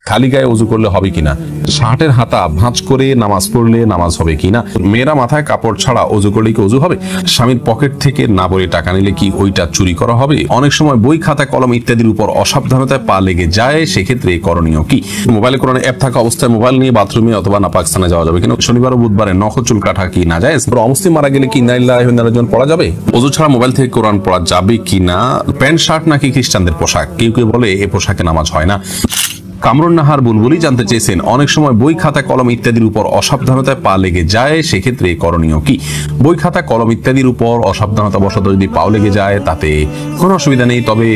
খালি গায়ে ওযু করলে হবে কিনা, শার্টের হাতা ভাঁজ করে নামাজ পড়লে নামাজ হবে কিনা, মেয়েরা মাথায় কাপড় ছাড়া ওযু করলে কি ওযু হবে, স্বামীর পকেট থেকে না বলে টাকা নিলে কি ওইটা চুরি করা হবে, অনেক সময় বই খাতা কলম ইত্যাদির উপর অসাবধানতায় পা লেগে যায়, সেক্ষেত্রে করণীয় কি, মোবাইলে কোরআন অ্যাপ থাকা অবস্থায় মোবাইল নিয়ে বাথরুমে অথবা নাপাক স্থানে যাওয়া যাবে কিনা, শনিবার ও বুধবারে নখ চুল কাটা কি না যায়, অমুসলিম মারা গেলে কি ইন্না লিল্লাহি ওয়া ইন্না ইলাইহি রাজিউন পড়া যাবে, ওযু ছাড়া মোবাইল থেকে কোরআন পড়া যাবে কিনা, প্যান্ট শার্ট নাকি খ্রিস্টানদের পোশাক, কেউ কেউ বলে এই পোশাকে নামাজ হয় না। কামরুন নাহার বুলবুলি জানতে চেয়েছেন, অনেক সময় বই খাতা কলম ইত্যাদির উপর অসাবধানতায় পা লেগে যায়, সেক্ষেত্রে করণীয় কি, বই খাতা কলম ইত্যাদির উপর অসাবধানতা বশত যদি পাও লেগে যায় তাতে কোনো অসুবিধা নেই, তবে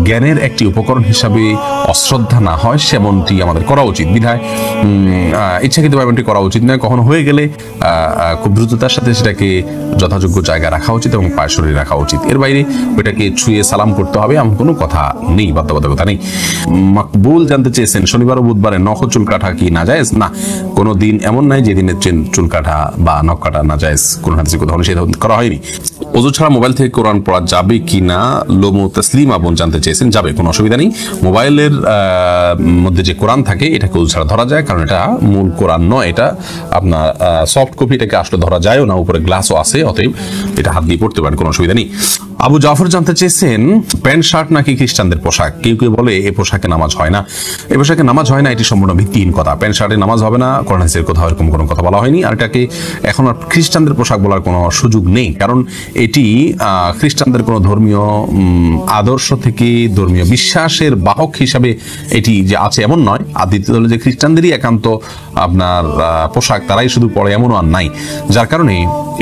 জ্ঞানের একটি উপকরণ হিসাবে অশ্রদ্ধা না হয় সেমনটি আমাদের করা উচিত, বিধায় ইচ্ছাকৃতভাবে এমনটি করা উচিত নয়, কখনো হয়ে গেলে খুব দ্রুততার সাথে সেটাকে যথাযোগ্য জায়গায় রাখা উচিত এবং পায়ের শরীরে রাখা উচিত, এর বাইরে ওইটাকে ছুঁয়ে সালাম করতে হবে এমন কোনো কথা নেই, বাধ্যবাধকতা নেই। মাকবুল জানতে চেয়েছেন, শনিবার ও বুধবারে নখ চুল কাটা কি না যায়, না কোনো দিন এমন নাই যেদিনের চুল কাটা বা নখ কাটা না যায়, কোন হাদিসে কোথাও নিষেধ করা হয়নি। ওযু ছাড়া মোবাইল থেকে কোরআন পড়া যাবে কিনা, লোমো তসলিমা বোন জানতে চেয়েছেন, যাবে, কোনো অসুবিধা নেই, মোবাইলের মধ্যে যে কোরআন থাকে এটাকে ওযু ছাড়া ধরা যায়, কারণ এটা মূল কোরআন নয়, এটা আপনার সফট কপি, এটাকে আসলে ধরা যায়ও না, উপরে গ্লাসও আছে, অতএব এটা হাত দিয়ে পড়তে পারেন, কোনো অসুবিধা নেই। আবু জাফর জানতে চেয়েছেন, প্যান্ট শার্ট নাকি খ্রিস্টানদের পোশাক, কেউ কেউ বলে এই পোশাকে নামাজ হয় না, এই পোশাকে নামাজ হয় না, এটি সম্পূর্ণ ভিত্তিহীন কথা, প্যান্ট শার্টে নামাজ হবে না, কোরআন হাদিসের কোথাও এরকম কোনো কথা বলা হয়নি, আর এটাকে এখন আর খ্রিস্টানদের পোশাক বলার কোনো সুযোগ নেই, কারণ এটি খ্রিস্টানদের কোনো ধর্মীয় আদর্শ থেকে ধর্মীয় বিশ্বাসের বাহক হিসাবে এটি যে আছে এমন নয়, আর দ্বিতীয় হলো যে খ্রিস্টানদেরই একান্ত আপনার পোশাক, তারাই শুধু পড়ে এমনও আর নাই, যার কারণে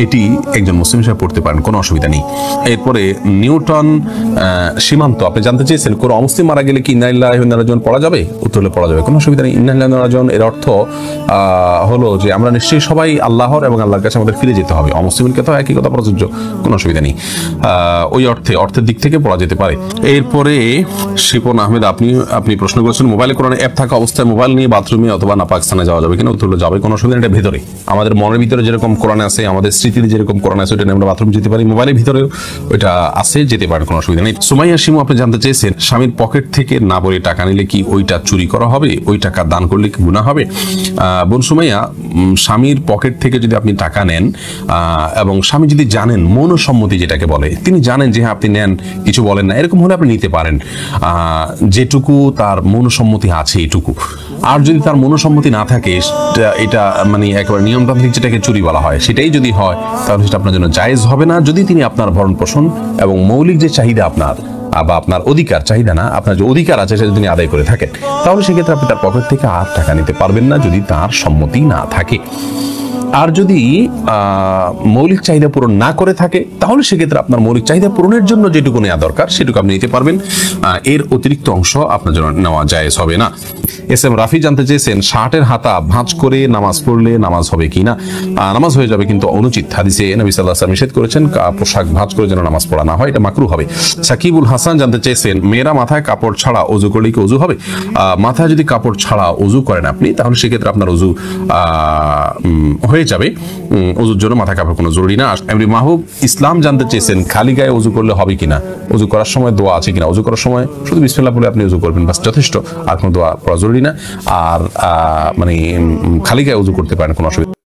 এটি একজন মুসলিম হিসেবে পড়তে পারেন, কোনো অসুবিধা নেই। এরপরে নিউটন সীমান্ত আপনি জানতে চেয়েছেন, কোনো অমুসলিম মারা গেলে কি ইন্না লিল্লাহি ওয়া ইন্না ইলাইহি রাজিউন পড়া যাবে, উত্তর হলে পড়া যাবে, কোনো অসুবিধা নেই। ইন্না লিল্লাহি ওয়া ইন্না ইলাইহি রাজিউন এর অর্থ হলো যে আমরা নিশ্চয়ই সবাই আল্লাহর এবং আল্লাহর কাছে আমাদের ফিরে যেতে হবে, অমুসলিমের কথাও একই কথা প্রযোজ্য, কোনো অসুবিধা নেই, ওই অর্থের দিক থেকে পড়া যেতে পারে। এরপরে শিপন আহমেদ আপনি প্রশ্ন করেছেন, মোবাইলে কোরআন অ্যাপ থাকা অবস্থায় মোবাইল নিয়ে বাথরুমে অথবা নাপাক স্থানে যাওয়া যাবে কিনা, উত্তর হলো যাবে, কোনো অসুবিধা নেই, এটা ভেতরে আমাদের মনের ভিতরে যেরকম কোরআন আছে, আমাদের স্মৃতিতে যেরকম কোরআন আছে, ওটা নিয়ে আমরা বাথরুম যেতে পারি, মোবাইলের ভিতরেও ওইটা আছে, যেতে পারেন, কোনো অসুবিধা নেই। সুমাইয়া শিমু আপনি জানতে চেয়েছেন, স্বামীর পকেট থেকে না বলে টাকা নিলে কি ওইটা চুরি করা হবে, ওই টাকা দান করলে কি গুনাহ হবে, বোন সুমাইয়া, স্বামীর পকেট থেকে যদি আপনি টাকা নেন এবং স্বামী যদি জানেন মনসম্মতি যেটাকে বলে, তিনি জানেন যে হ্যাঁ আপনি নেন, কিছু বলেন না, এরকম হলে আপনি নিতে পারেন, যেটুকু তার মনসম্মতি আছে এটুকু, আর যদি তার মনসম্মতি না থাকে, এটা মানে একেবারে নিয়মতান্ত্রিক যেটাকে চুরি বলা হয়, সেটাই যদি হয় তাহলে সেটা আপনার জন্য জায়েজ হবে না, যদি তিনি আপনার ভরণ পোষণ এবং মৌলিক যে চাহিদা আপনার বা আপনার অধিকার, চাহিদা না, আপনার যে অধিকার আছে সেটা তিনি আদায় করে থাকেন, তাহলে সেক্ষেত্রে আপনি তার পকেট থেকে আর টাকা নিতে পারবেন না, যদি তার সম্মতি না থাকে। আর যদি মৌলিক চাহিদা পূরণ না করে থাকে, তাহলে সেক্ষেত্রে আপনার মৌলিক চাহিদা পূরণের জন্য যেটুকু নেওয়া দরকার সেটুকু আপনি নিতে পারবেন, এর অতিরিক্ত অংশ আপনার জন্য নেওয়া জায়েজ হবে না। এস এম রাফি জানতে চেয়েছেন, শার্টের হাতা ভাঁজ করে নামাজ পড়লে নামাজ হবে কিনা, নামাজ হয়ে যাবে কিন্তু অনুচিত, হাদিসে নবী সাল্লাল্লাহু আলাইহি ওয়াসাল্লাম নিষেধ করেছেন পোশাক ভাঁজ করে যেন নামাজ পড়া না হয়, এটা মাকরুহ হবে। সাকিবুল হাসান জানতে চেয়েছেন, মেয়েরা মাথায় কাপড় ছাড়া ওযু করলে কি ওযু হবে, মাথায় যদি কাপড় ছাড়া ওযু করেন আপনি, তাহলে সেক্ষেত্রে আপনার ওযু হয়ে যাবে, ওযুর জন্য মাথায় কাপড় কোনো জরুরি না। এমনি মাহবুব ইসলাম জানতে চেয়েছেন, খালি গায়ে ওযু করলে হবে কিনা, ওযু করার সময় দোয়া আছে কিনা, ওযু করার সময় শুধু বিসমিল্লাহ বলে আপনি ওযু করবেন, বাস যথেষ্ট, আর কোনো দোয়া পড়া জরুরি না, আর মানে খালি গায়ে ওযু করতে পারেন, কোনো অসুবিধা।